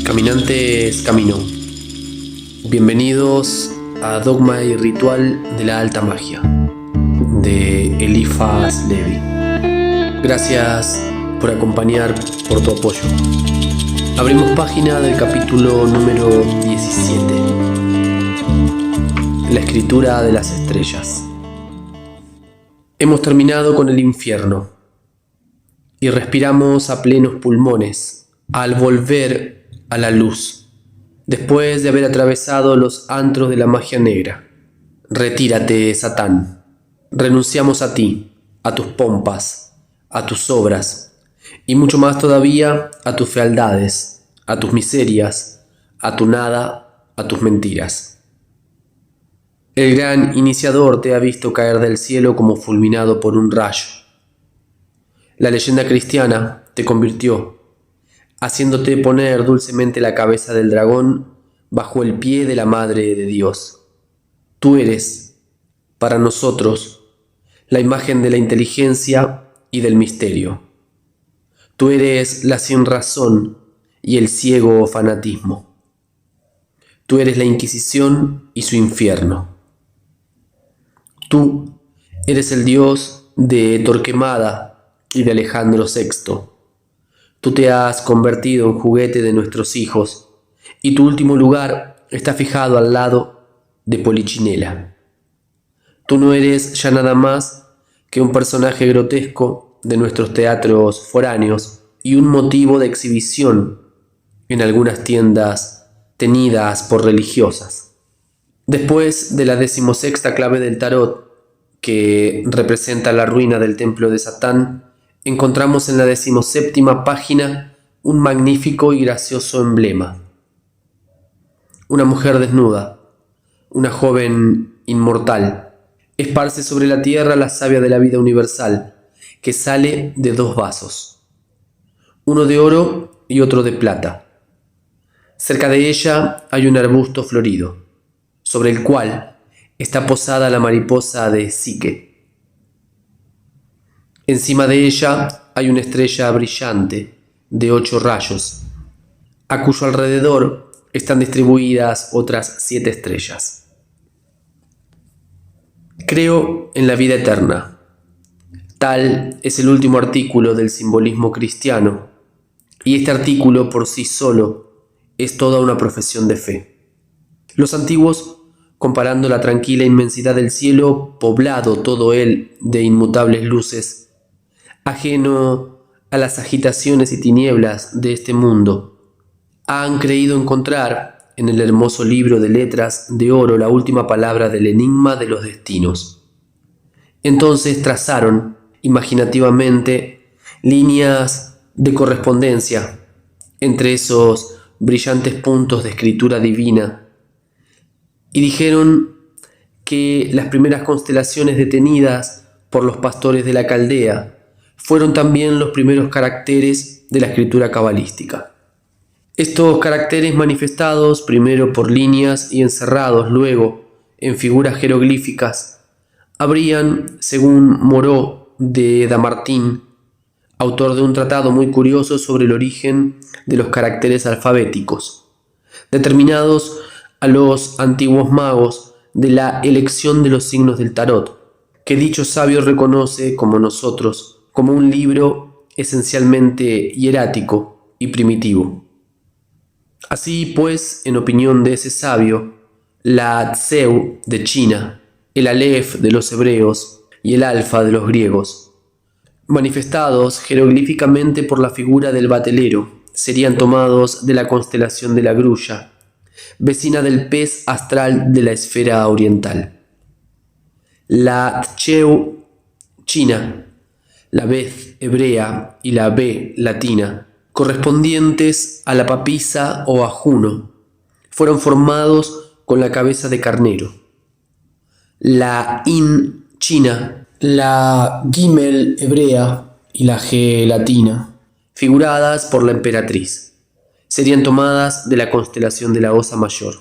Caminantes camino. Bienvenidos a Dogma y Ritual de la Alta Magia, de Eliphas Levi. Gracias por acompañar, por tu apoyo. Abrimos página del capítulo número 17. La escritura de las estrellas. Hemos terminado con el infierno y respiramos a plenos pulmones al volver a la luz, después de haber atravesado los antros de la magia negra. Retírate, Satán. Renunciamos a ti, a tus pompas, a tus obras, y mucho más todavía a tus fealdades, a tus miserias, a tu nada, a tus mentiras. El gran iniciador te ha visto caer del cielo como fulminado por un rayo. La leyenda cristiana te convirtió, haciéndote poner dulcemente la cabeza del dragón bajo el pie de la Madre de Dios. Tú eres, para nosotros, la imagen de la inteligencia y del misterio. Tú eres la sinrazón y el ciego fanatismo. Tú eres la Inquisición y su infierno. Tú eres el Dios de Torquemada y de Alejandro VI. Tú te has convertido en juguete de nuestros hijos y tu último lugar está fijado al lado de Polichinela. Tú no eres ya nada más que un personaje grotesco de nuestros teatros foráneos y un motivo de exhibición en algunas tiendas tenidas por religiosas. Después de la 16ª clave del tarot, que representa la ruina del templo de Satán, encontramos en la 17ª página un magnífico y gracioso emblema. Una mujer desnuda, una joven inmortal, esparce sobre la tierra la savia de la vida universal, que sale de dos vasos, uno de oro y otro de plata. Cerca de ella hay un arbusto florido, sobre el cual está posada la mariposa de Psique. Encima de ella hay una estrella brillante de 8 rayos, a cuyo alrededor están distribuidas otras 7 estrellas. Creo en la vida eterna. Tal es el último artículo del simbolismo cristiano, y este artículo por sí solo es toda una profesión de fe. Los antiguos, comparando la tranquila inmensidad del cielo, poblado todo él de inmutables luces, ajeno a las agitaciones y tinieblas de este mundo, han creído encontrar en el hermoso libro de letras de oro la última palabra del enigma de los destinos. Entonces trazaron imaginativamente líneas de correspondencia entre esos brillantes puntos de escritura divina y dijeron que las primeras constelaciones detenidas por los pastores de la Caldea fueron también los primeros caracteres de la escritura cabalística. Estos caracteres, manifestados primero por líneas y encerrados luego en figuras jeroglíficas, habrían, según Moreau de Damartín, autor de un tratado muy curioso sobre el origen de los caracteres alfabéticos, determinados a los antiguos magos de la elección de los signos del tarot, que dicho sabio reconoce, como nosotros, como un libro esencialmente hierático y primitivo. Así pues, en opinión de ese sabio, la Tseu de China, el Aleph de los hebreos y el Alfa de los griegos, manifestados jeroglíficamente por la figura del batelero, serían tomados de la constelación de la Grulla, vecina del pez astral de la esfera oriental. La Tcheu china, la Beth hebrea y la B latina, correspondientes a la papisa o a Juno, fueron formados con la cabeza de carnero. La In china, la Gimel hebrea y la G latina, figuradas por la emperatriz, serían tomadas de la constelación de la Osa Mayor,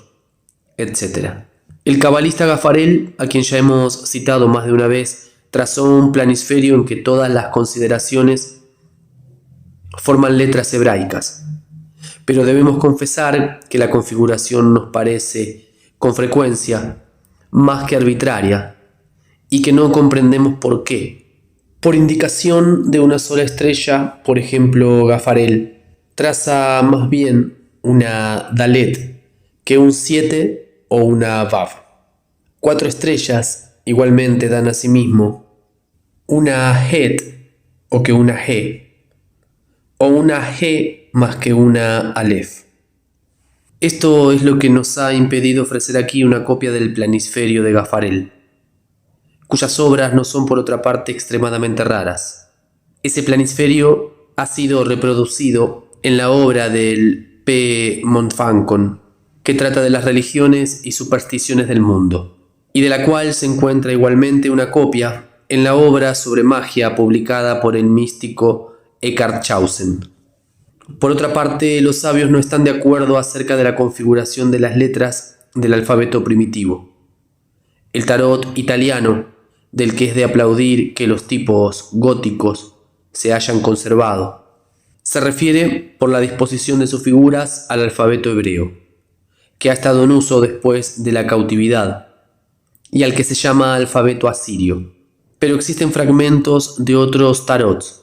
etc. El cabalista Gafarel, a quien ya hemos citado más de una vez, trazó un planisferio en que todas las consideraciones forman letras hebraicas, pero debemos confesar que la configuración nos parece, con frecuencia, más que arbitraria, y que no comprendemos por qué. Por indicación de una sola estrella, por ejemplo, Gafarel traza más bien una Dalet que un 7 o una Vav. 4 estrellas igualmente dan asimismo una Het o que una He, o una He más que una Aleph. Esto es lo que nos ha impedido ofrecer aquí una copia del planisferio de Gafarel, cuyas obras no son por otra parte extremadamente raras. Ese planisferio ha sido reproducido en la obra del P. Montfaucon, que trata de las religiones y supersticiones del mundo, y de la cual se encuentra igualmente una copia en la obra sobre magia publicada por el místico Eckhart Chausen. Por otra parte, los sabios no están de acuerdo acerca de la configuración de las letras del alfabeto primitivo. El tarot italiano, del que es de aplaudir que los tipos góticos se hayan conservado, se refiere por la disposición de sus figuras al alfabeto hebreo, que ha estado en uso después de la cautividad, y al que se llama alfabeto asirio. Pero existen fragmentos de otros tarots,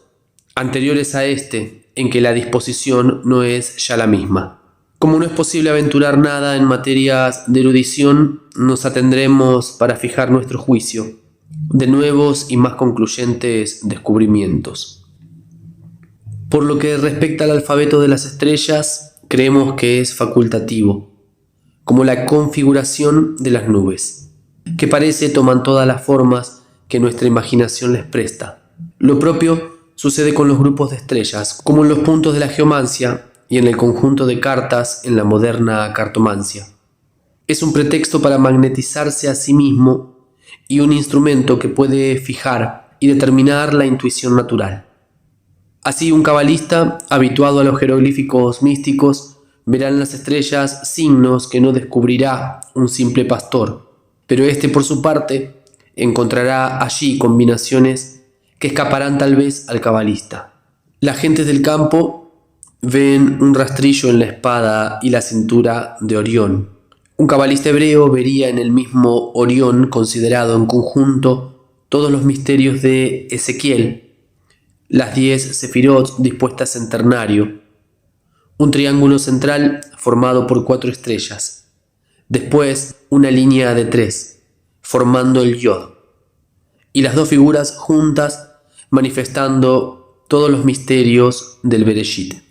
anteriores a este, en que la disposición no es ya la misma. Como no es posible aventurar nada en materias de erudición, nos atendremos para fijar nuestro juicio de nuevos y más concluyentes descubrimientos. Por lo que respecta al alfabeto de las estrellas, creemos que es facultativo, como la configuración de las nubes, que parece toman todas las formas que nuestra imaginación les presta. Lo propio sucede con los grupos de estrellas, como en los puntos de la geomancia y en el conjunto de cartas en la moderna cartomancia. Es un pretexto para magnetizarse a sí mismo y un instrumento que puede fijar y determinar la intuición natural. Así, un cabalista, habituado a los jeroglíficos místicos, verá en las estrellas signos que no descubrirá un simple pastor, pero éste, por su parte, encontrará allí combinaciones que escaparán tal vez al cabalista. Las gentes del campo ven un rastrillo en la espada y la cintura de Orión. Un cabalista hebreo vería en el mismo Orión considerado en conjunto todos los misterios de Ezequiel, las 10 sefirot dispuestas en ternario, un triángulo central formado por 4 estrellas, después una línea de 3, formando el Yod, y las 2 figuras juntas manifestando todos los misterios del Bereshit.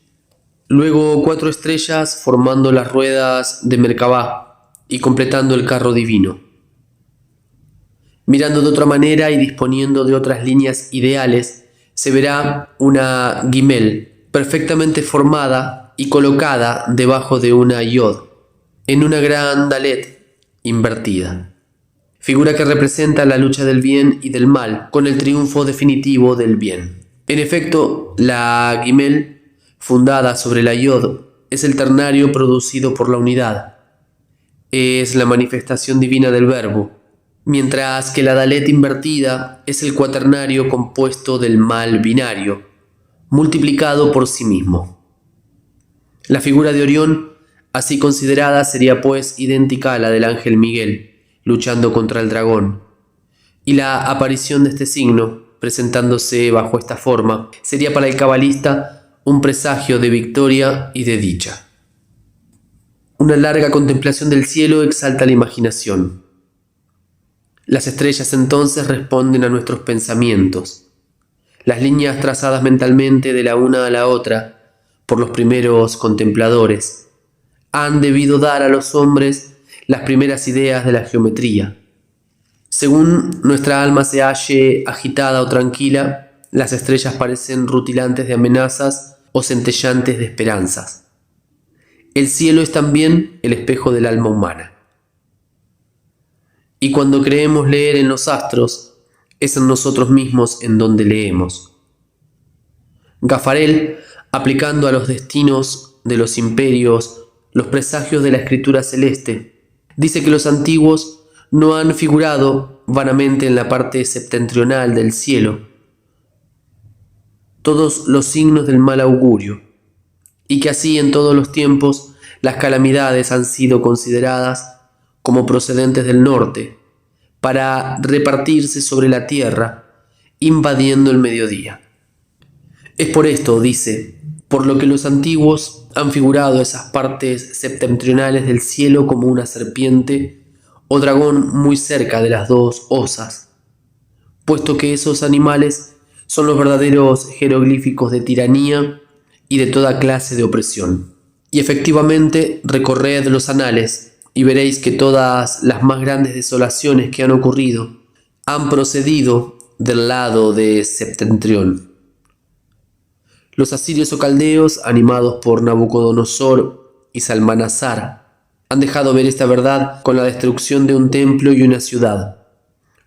Luego 4 estrellas formando las ruedas de Merkabah y completando el carro divino. Mirando de otra manera y disponiendo de otras líneas ideales, se verá una Gimel perfectamente formada y colocada debajo de una Yod, en una gran Dalet invertida, figura que representa la lucha del bien y del mal con el triunfo definitivo del bien. En efecto, la Gimel, fundada sobre la Yod, es el ternario producido por la unidad. Es la manifestación divina del verbo, mientras que la Dalet invertida es el cuaternario compuesto del mal binario, multiplicado por sí mismo. La figura de Orión, así considerada, sería pues idéntica a la del ángel Miguel, luchando contra el dragón, y la aparición de este signo, presentándose bajo esta forma, sería para el cabalista un presagio de victoria y de dicha. Una larga contemplación del cielo exalta la imaginación. Las estrellas entonces responden a nuestros pensamientos. Las líneas trazadas mentalmente de la una a la otra por los primeros contempladores han debido dar a los hombres las primeras ideas de la geometría. Según nuestra alma se halle agitada o tranquila, las estrellas parecen rutilantes de amenazas o centellantes de esperanzas. El cielo es también el espejo del alma humana. Y cuando creemos leer en los astros, es en nosotros mismos en donde leemos. Gafarel, aplicando a los destinos de los imperios los presagios de la escritura celeste, dice que los antiguos no han figurado vanamente en la parte septentrional del cielo, todos los signos del mal augurio, y que así en todos los tiempos las calamidades han sido consideradas como procedentes del norte, para repartirse sobre la tierra, invadiendo el mediodía. Es por esto, dice, por lo que los antiguos han figurado esas partes septentrionales del cielo como una serpiente o dragón muy cerca de las dos osas, puesto que esos animales son los verdaderos jeroglíficos de tiranía y de toda clase de opresión. Y efectivamente, recorred los anales y veréis que todas las más grandes desolaciones que han ocurrido han procedido del lado de Septentrión. Los asirios o caldeos, animados por Nabucodonosor y Salmanasar, han dejado ver esta verdad con la destrucción de un templo y una ciudad,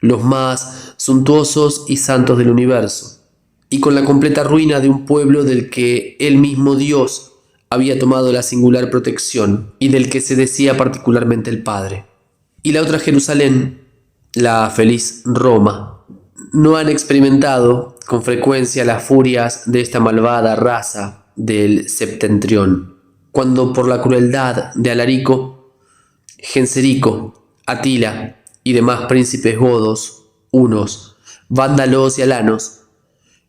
los más suntuosos y santos del universo, y con la completa ruina de un pueblo del que el mismo Dios había tomado la singular protección y del que se decía particularmente el Padre. Y la otra Jerusalén, la feliz Roma, no han experimentado con frecuencia las furias de esta malvada raza del Septentrión, cuando por la crueldad de Alarico, Genserico, Atila y demás príncipes godos, hunos, vándalos y alanos,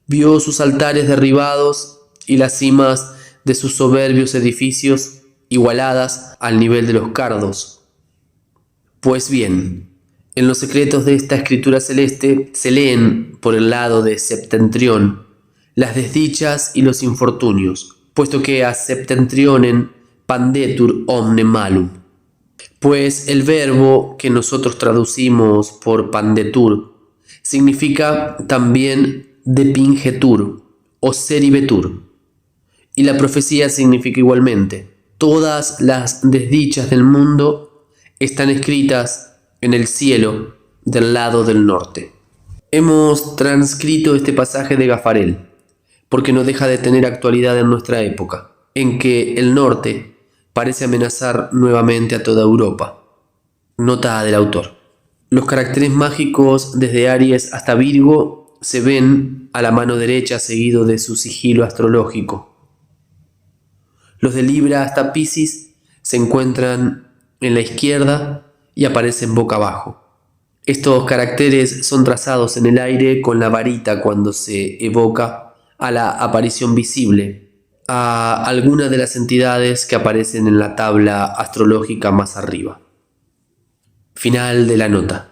vio sus altares derribados y las cimas de sus soberbios edificios igualadas al nivel de los cardos. Pues bien, en los secretos de esta escritura celeste se leen por el lado de Septentrión las desdichas y los infortunios, puesto que a Septentrionen pandetur omne malum. Pues el verbo que nosotros traducimos por pandetur significa también depingetur o seribetur, y la profecía significa igualmente: todas las desdichas del mundo están escritas en el cielo del lado del norte. Hemos transcrito este pasaje de Gafarel, porque no deja de tener actualidad en nuestra época, en que el norte parece amenazar nuevamente a toda Europa. Nota del autor. Los caracteres mágicos desde Aries hasta Virgo se ven a la mano derecha seguido de su sigilo astrológico. Los de Libra hasta Piscis se encuentran en la izquierda y aparecen boca abajo. Estos caracteres son trazados en el aire con la varita cuando se evoca a la aparición visible, a alguna de las entidades que aparecen en la tabla astrológica más arriba. Final de la nota.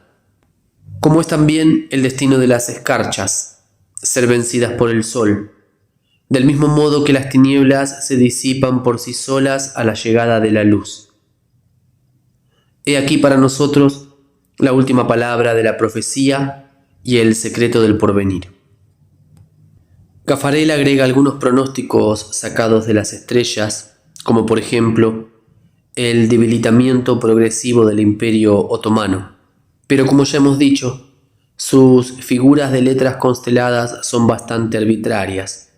Como es también el destino de las escarchas, ser vencidas por el sol, del mismo modo que las tinieblas se disipan por sí solas a la llegada de la luz. He aquí para nosotros la última palabra de la profecía y el secreto del porvenir. Gafarel agrega algunos pronósticos sacados de las estrellas, como por ejemplo el debilitamiento progresivo del Imperio Otomano. Pero como ya hemos dicho, sus figuras de letras consteladas son bastante arbitrarias.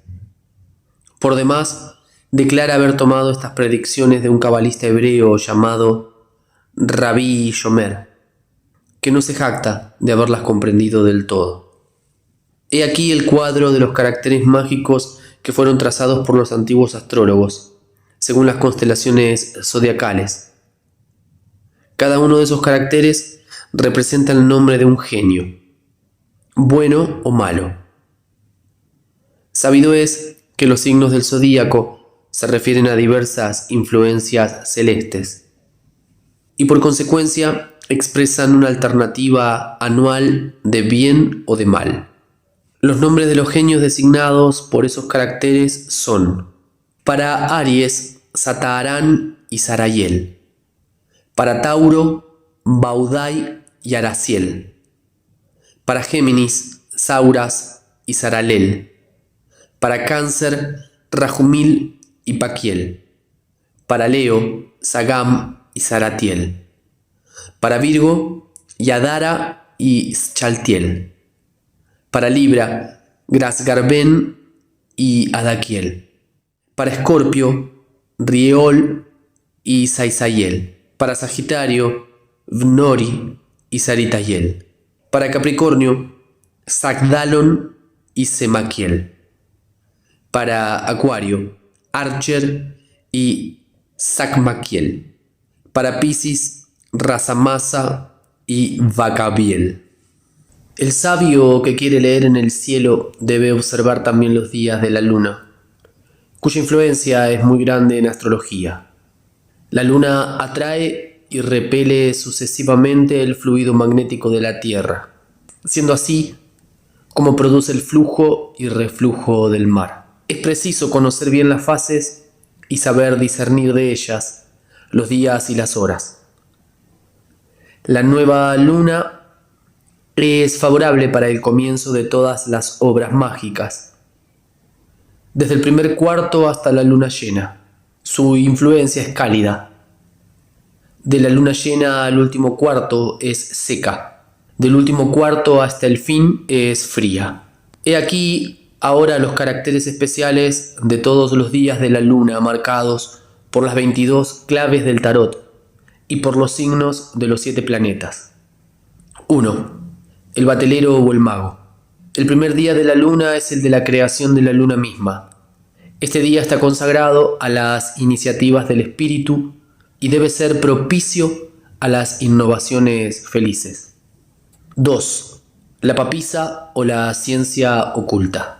Por demás, declara haber tomado estas predicciones de un cabalista hebreo llamado Rabí Shomer, que no se jacta de haberlas comprendido del todo. He aquí el cuadro de los caracteres mágicos que fueron trazados por los antiguos astrólogos, según las constelaciones zodiacales. Cada uno de esos caracteres representa el nombre de un genio, bueno o malo. Sabido es que los signos del zodíaco se refieren a diversas influencias celestes, y por consecuencia expresan una alternativa anual de bien o de mal. Los nombres de los genios designados por esos caracteres son: para Aries, Sataharán y Sarayel; para Tauro, Baudai y Araciel; para Géminis, Sauras y Saralel; para Cáncer, Rajumil y Paquiel; para Leo, Sagam y Saratiel; para Virgo, Yadara y Schaltiel; para Libra, Grasgarben y Adaquiel; para Escorpio, Riol y Saisayel; para Sagitario, Vnori y Saritayel; para Capricornio, Sagdalon y Semaquiel; Para Acuario, Archer y Sacmaquiel. Para Piscis, Rasamasa y Vacabiel. El sabio que quiere leer en el cielo debe observar también los días de la luna, cuya influencia es muy grande en astrología. La luna atrae y repele sucesivamente el fluido magnético de la Tierra, siendo así como produce el flujo y reflujo del mar. Es preciso conocer bien las fases y saber discernir de ellas los días y las horas. La nueva luna es favorable para el comienzo de todas las obras mágicas, desde el primer cuarto hasta la luna llena. Su influencia es cálida. De la luna llena al último cuarto es seca. Del último cuarto hasta el fin es fría. He aquí ahora los caracteres especiales de todos los días de la luna marcados por las 22 claves del tarot y por los signos de los 7 planetas. 1. El batelero o el mago. El primer día de la luna es el de la creación de la luna misma. Este día está consagrado a las iniciativas del espíritu y debe ser propicio a las innovaciones felices. 2. La papisa o la ciencia oculta.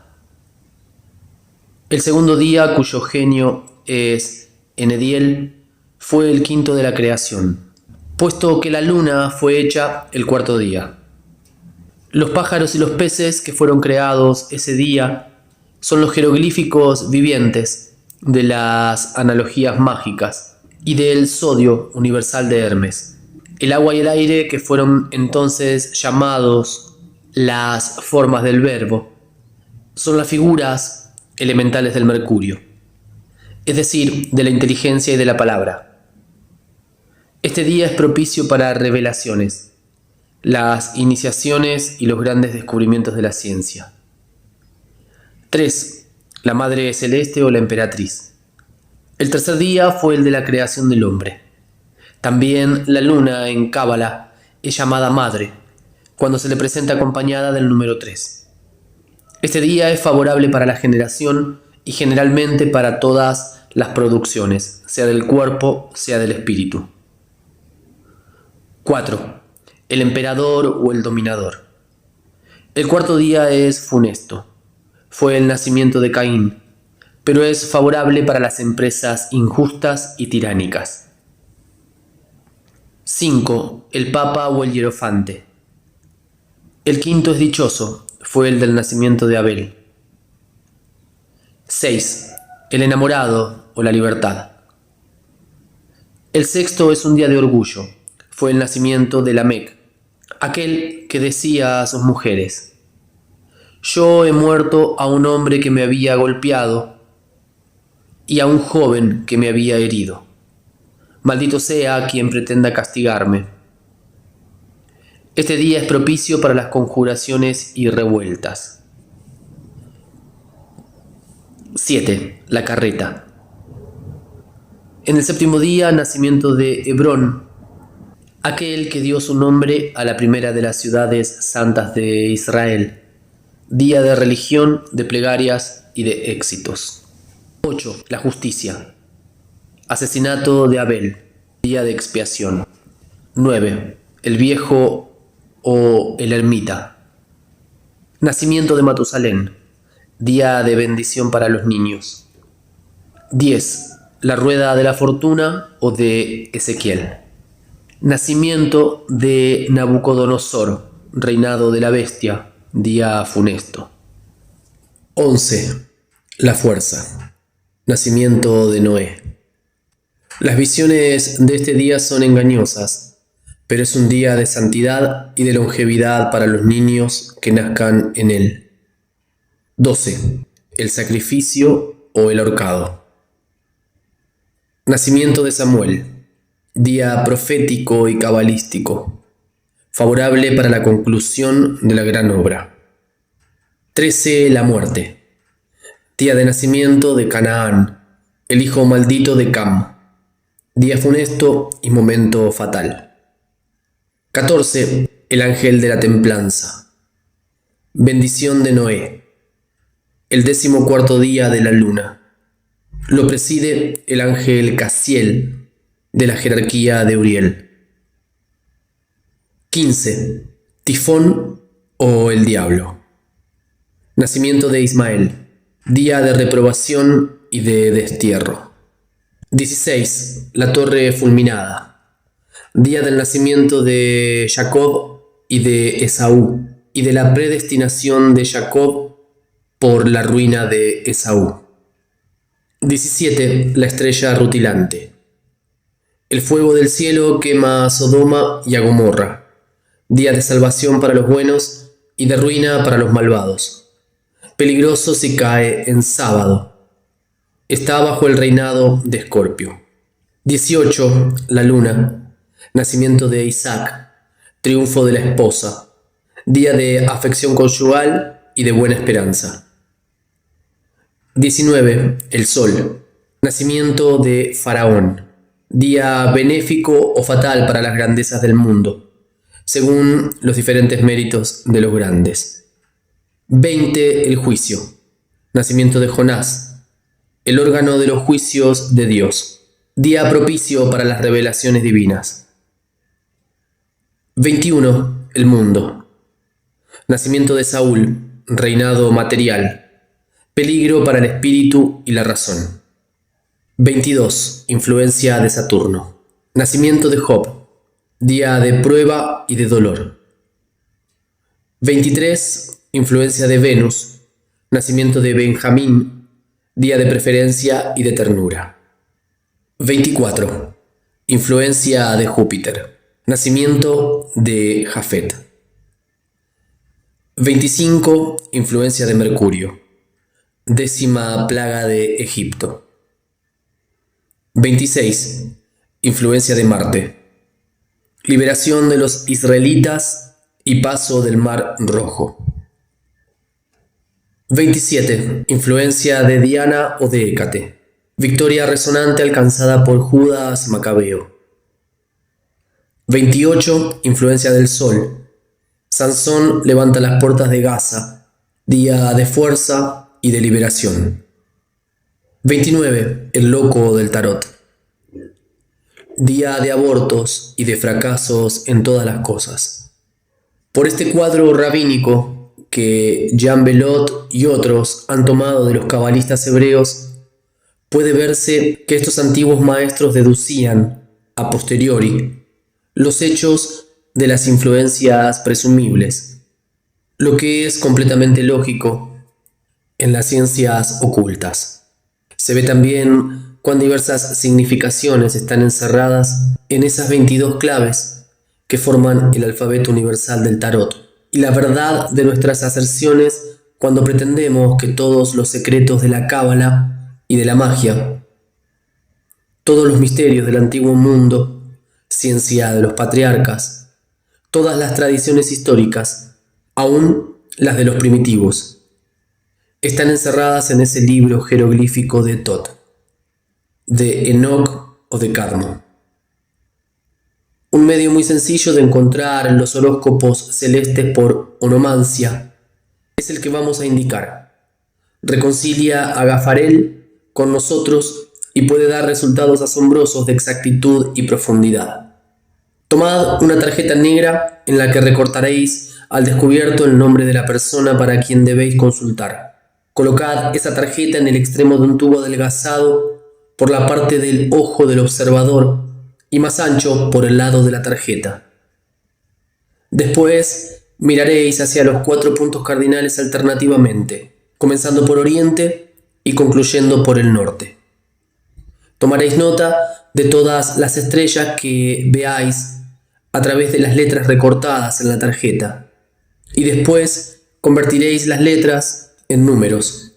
El segundo día, cuyo genio es Enediel, fue el quinto de la creación, puesto que la luna fue hecha el cuarto día. Los pájaros y los peces que fueron creados ese día son los jeroglíficos vivientes de las analogías mágicas y del sodio universal de Hermes. El agua y el aire, que fueron entonces llamados las formas del verbo, son las figuras elementales del mercurio, es decir, de la inteligencia y de la palabra. Este día es propicio para revelaciones, las iniciaciones y los grandes descubrimientos de la ciencia. 3. La Madre Celeste o la Emperatriz. El tercer día fue el de la creación del hombre. También la luna en Cábala es llamada Madre, cuando se le presenta acompañada del número 3. Este día es favorable para la generación y generalmente para todas las producciones, sea del cuerpo, sea del espíritu. 4. El emperador o el dominador. El cuarto día es funesto. Fue el nacimiento de Caín, pero es favorable para las empresas injustas y tiránicas. 5. El papa o el hierofante. El quinto es dichoso. Fue el del nacimiento de Abel. 6. El enamorado o la libertad. El sexto es un día de orgullo. Fue el nacimiento de Lamec, aquel que decía a sus mujeres: yo he muerto a un hombre que me había golpeado y a un joven que me había herido. Maldito sea quien pretenda castigarme. Este día es propicio para las conjuraciones y revueltas. 7. La carreta. En el séptimo día, nacimiento de Hebrón, aquel que dio su nombre a la primera de las ciudades santas de Israel. Día de religión, de plegarias y de éxitos. 8. La justicia. Asesinato de Abel. Día de expiación. 9. El viejo o el ermita. Nacimiento de Matusalén. Día de bendición para los niños. 10. La rueda de la fortuna o de Ezequiel. Nacimiento de Nabucodonosor, reinado de la bestia, día funesto. 11. La fuerza. Nacimiento de Noé. Las visiones de este día son engañosas, pero es un día de santidad y de longevidad para los niños que nazcan en él. 12. El sacrificio o el ahorcado. Nacimiento de Samuel. Día profético y cabalístico, favorable para la conclusión de la gran obra. 13. La muerte. Día de nacimiento de Canaán, el hijo maldito de Cam. Día funesto y momento fatal. 14. El ángel de la templanza. Bendición de Noé. el 14º día de la luna. Lo preside el ángel Casiel, de la jerarquía de Uriel. 15. Tifón o el diablo. Nacimiento de Ismael, día de reprobación y de destierro. 16. La torre fulminada, día del nacimiento de Jacob y de Esaú, y de la predestinación de Jacob por la ruina de Esaú. 17. La estrella rutilante. El fuego del cielo quema a Sodoma y a Gomorra, día de salvación para los buenos y de ruina para los malvados. Peligroso si cae en sábado. Está bajo el reinado de Escorpio. 18. La luna. Nacimiento de Isaac. Triunfo de la esposa. Día de afección conyugal y de buena esperanza. 19. El sol. Nacimiento de Faraón. Día benéfico o fatal para las grandezas del mundo, según los diferentes méritos de los grandes. 20. El juicio. Nacimiento de Jonás. El órgano de los juicios de Dios. Día propicio para las revelaciones divinas. 21. El mundo. Nacimiento de Saúl. Reinado material. Peligro para el espíritu y la razón. 22. Influencia de Saturno. Nacimiento de Job. Día de prueba y de dolor. 23. Influencia de Venus. Nacimiento de Benjamín. Día de preferencia y de ternura. 24. Influencia de Júpiter. Nacimiento de Jafet. 25. Influencia de Mercurio. 10ª plaga de Egipto. 26. Influencia de Marte. Liberación de los israelitas y paso del Mar Rojo. 27. Influencia de Diana o de Hécate. Victoria resonante alcanzada por Judas Macabeo. 28. Influencia del Sol. Sansón levanta las puertas de Gaza. Día de fuerza y de liberación. 29. El loco del tarot. Día de abortos y de fracasos en todas las cosas. Por este cuadro rabínico que Jean Belot y otros han tomado de los cabalistas hebreos, puede verse que estos antiguos maestros deducían, a posteriori, los hechos de las influencias presumibles, lo que es completamente lógico en las ciencias ocultas. Se ve también cuán diversas significaciones están encerradas en esas 22 claves que forman el alfabeto universal del tarot, y la verdad de nuestras aserciones cuando pretendemos que todos los secretos de la cábala y de la magia, todos los misterios del antiguo mundo, ciencia de los patriarcas, todas las tradiciones históricas, aún las de los primitivos, están encerradas en ese libro jeroglífico de Tot, de Enoch o de Carmo. Un medio muy sencillo de encontrar los horóscopos celestes por onomancia es el que vamos a indicar. Reconcilia a Gafarel con nosotros y puede dar resultados asombrosos de exactitud y profundidad. Tomad una tarjeta negra en la que recortaréis al descubierto el nombre de la persona para quien debéis consultar. Colocad esa tarjeta en el extremo de un tubo adelgazado por la parte del ojo del observador y más ancho por el lado de la tarjeta. Después miraréis hacia los 4 puntos cardinales alternativamente, comenzando por oriente y concluyendo por el norte. Tomaréis nota de todas las estrellas que veáis a través de las letras recortadas en la tarjeta, y después convertiréis las letras en números,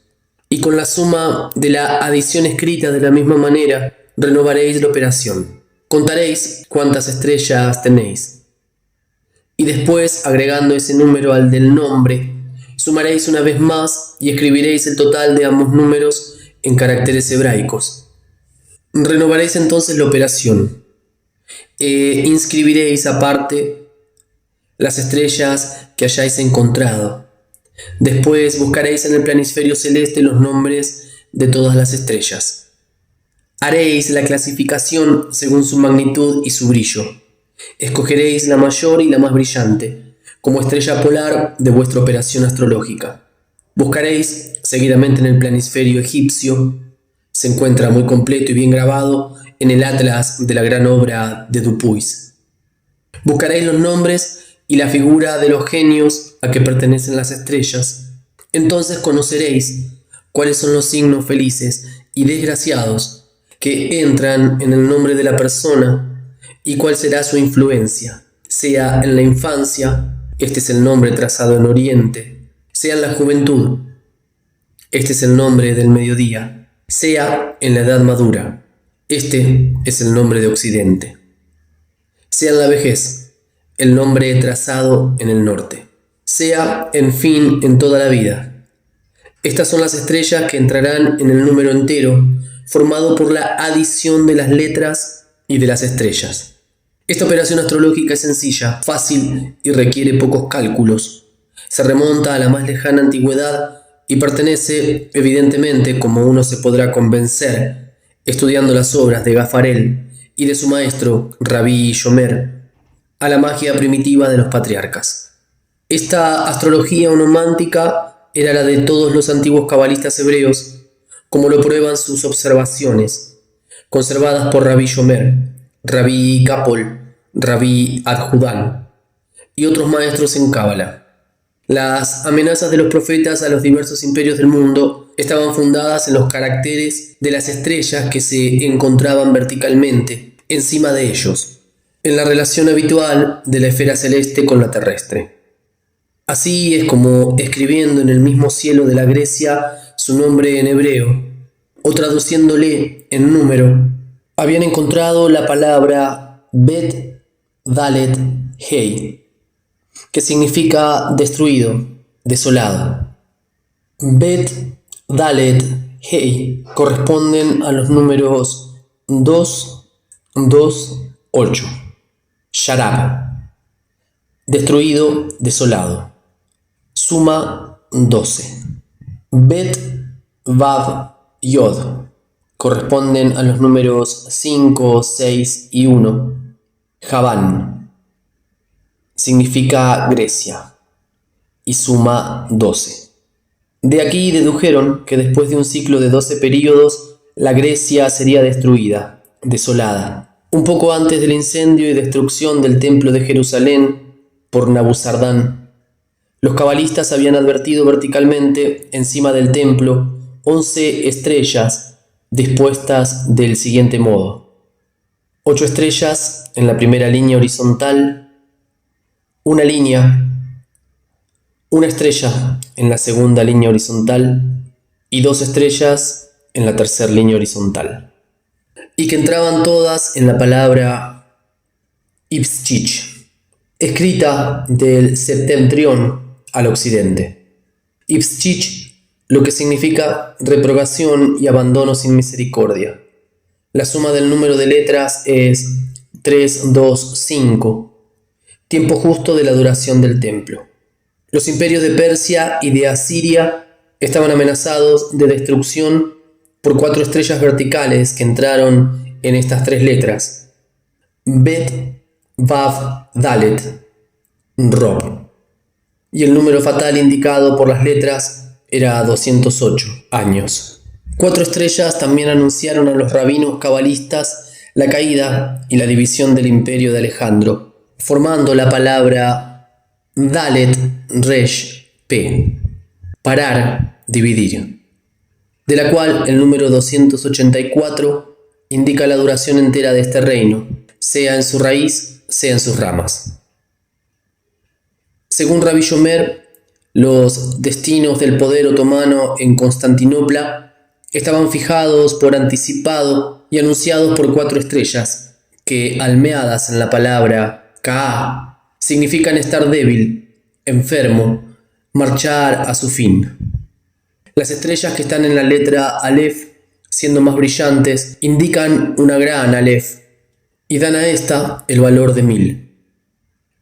y con la suma de la adición escrita de la misma manera renovaréis la operación. Contaréis cuántas estrellas tenéis, y después, agregando ese número al del nombre, sumaréis una vez más y escribiréis el total de ambos números en caracteres hebraicos. Renovaréis entonces la operación e inscribiréis aparte las estrellas que hayáis encontrado, Después buscaréis en el planisferio celeste los nombres de todas las estrellas. Haréis la clasificación según su magnitud y su brillo. Escogeréis la mayor y la más brillante, como estrella polar de vuestra operación astrológica. Buscaréis seguidamente en el planisferio egipcio. Se encuentra muy completo y bien grabado en el atlas de la gran obra de Dupuis. Buscaréis los nombres y la figura de los genios a que pertenecen las estrellas. Entonces conoceréis cuáles son los signos felices y desgraciados que entran en el nombre de la persona y cuál será su influencia, sea en la infancia, este es el nombre trazado en Oriente, sea en la juventud, este es el nombre del mediodía, sea en la edad madura, este es el nombre de Occidente, sea en la vejez, el nombre trazado en el norte, sea, en fin, en toda la vida. Estas son las estrellas que entrarán en el número entero, formado por la adición de las letras y de las estrellas. Esta operación astrológica es sencilla, fácil y requiere pocos cálculos. Se remonta a la más lejana antigüedad y pertenece, evidentemente, como uno se podrá convencer, estudiando las obras de Gafarel y de su maestro, Rabí Shomer, a la magia primitiva de los patriarcas. Esta astrología onomántica era la de todos los antiguos cabalistas hebreos, como lo prueban sus observaciones, conservadas por Rabí Shomer, Rabí Capol, Rabí Adjudán y otros maestros en Cábala. Las amenazas de los profetas a los diversos imperios del mundo estaban fundadas en los caracteres de las estrellas que se encontraban verticalmente encima de ellos, en la relación habitual de la esfera celeste con la terrestre. Así es como, escribiendo en el mismo cielo de la Grecia su nombre en hebreo, o traduciéndole en número, habían encontrado la palabra Bet Dalet Hei, que significa destruido, desolado. Bet Dalet Hei corresponden a los números 2, 2, 8. Sharab, destruido, desolado. Suma 12. Bet Vav Yod corresponden a los números 5, 6 y 1. Javán significa Grecia y suma 12. De aquí dedujeron que después de un ciclo de 12 períodos, la Grecia sería destruida, desolada, un poco antes del incendio y destrucción del templo de Jerusalén por Nabuzardán. Los cabalistas habían advertido verticalmente encima del templo 11 estrellas dispuestas del siguiente modo: 8 estrellas en la primera línea horizontal, una estrella en la segunda línea horizontal y 2 estrellas en la tercera línea horizontal, y que entraban todas en la palabra Ipschich, escrita del septentrión al occidente. Ipschich, lo que significa reprobación y abandono sin misericordia. La suma del número de letras es 3, 2, 5, tiempo justo de la duración del templo. Los imperios de Persia y de Asiria estaban amenazados de destrucción por 4 estrellas verticales que entraron en estas 3 letras: Bet, Vav, Dalet, Rob. Y el número fatal indicado por las letras era 208 años. 4 estrellas también anunciaron a los rabinos cabalistas la caída y la división del imperio de Alejandro, formando la palabra Dalet Resh P, parar, dividir, de la cual el número 284 indica la duración entera de este reino, sea en su raíz, sea en sus ramas. Según Rabí Shomer, los destinos del poder otomano en Constantinopla estaban fijados por anticipado y anunciados por 4 estrellas, que, almeadas en la palabra Ka, significan estar débil, enfermo, marchar a su fin. Las estrellas que están en la letra Aleph, siendo más brillantes, indican una gran Aleph y dan a esta el valor de 1000.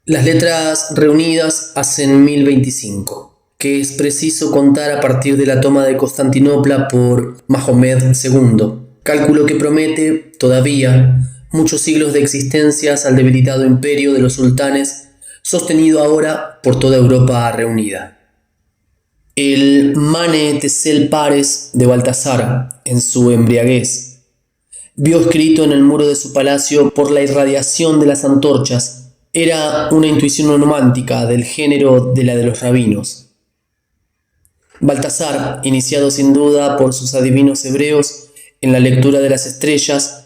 Las letras reunidas hacen 1025. que es preciso contar a partir de la toma de Constantinopla por Mahomed II, cálculo que promete, todavía, muchos siglos de existencias al debilitado imperio de los sultanes, sostenido ahora por toda Europa reunida. El Mane Tesel Pares de Baltasar, en su embriaguez, vio escrito en el muro de su palacio por la irradiación de las antorchas. Era una intuición onomántica del género de la de los rabinos. Baltasar, iniciado sin duda por sus adivinos hebreos en la lectura de las estrellas,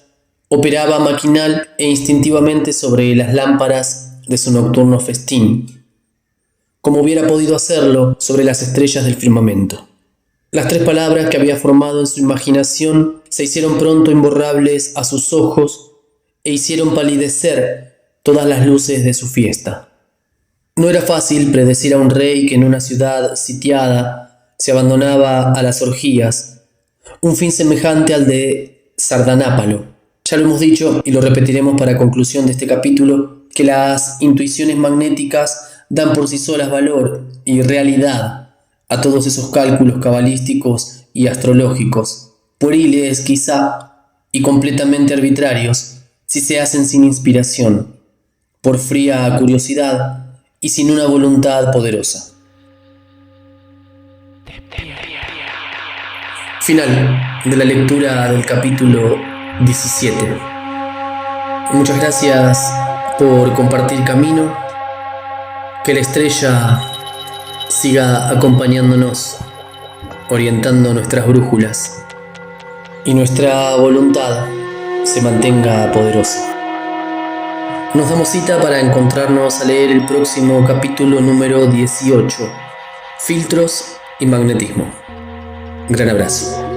operaba maquinal e instintivamente sobre las lámparas de su nocturno festín, como hubiera podido hacerlo sobre las estrellas del firmamento. Las tres palabras que había formado en su imaginación se hicieron pronto imborrables a sus ojos e hicieron palidecer todas las luces de su fiesta. No era fácil predecir a un rey que en una ciudad sitiada se abandonaba a las orgías, un fin semejante al de Sardanápalo. Ya lo hemos dicho y lo repetiremos para conclusión de este capítulo, que las intuiciones magnéticas dan por sí solas valor y realidad a todos esos cálculos cabalísticos y astrológicos, pueriles quizá y completamente arbitrarios si se hacen sin inspiración, por fría curiosidad y sin una voluntad poderosa. Final de la lectura del capítulo 17. Muchas gracias por compartir camino. Que la estrella siga acompañándonos, orientando nuestras brújulas y nuestra voluntad se mantenga poderosa. Nos damos cita para encontrarnos a leer el próximo capítulo número 18, Filtros y Magnetismo. Gran abrazo.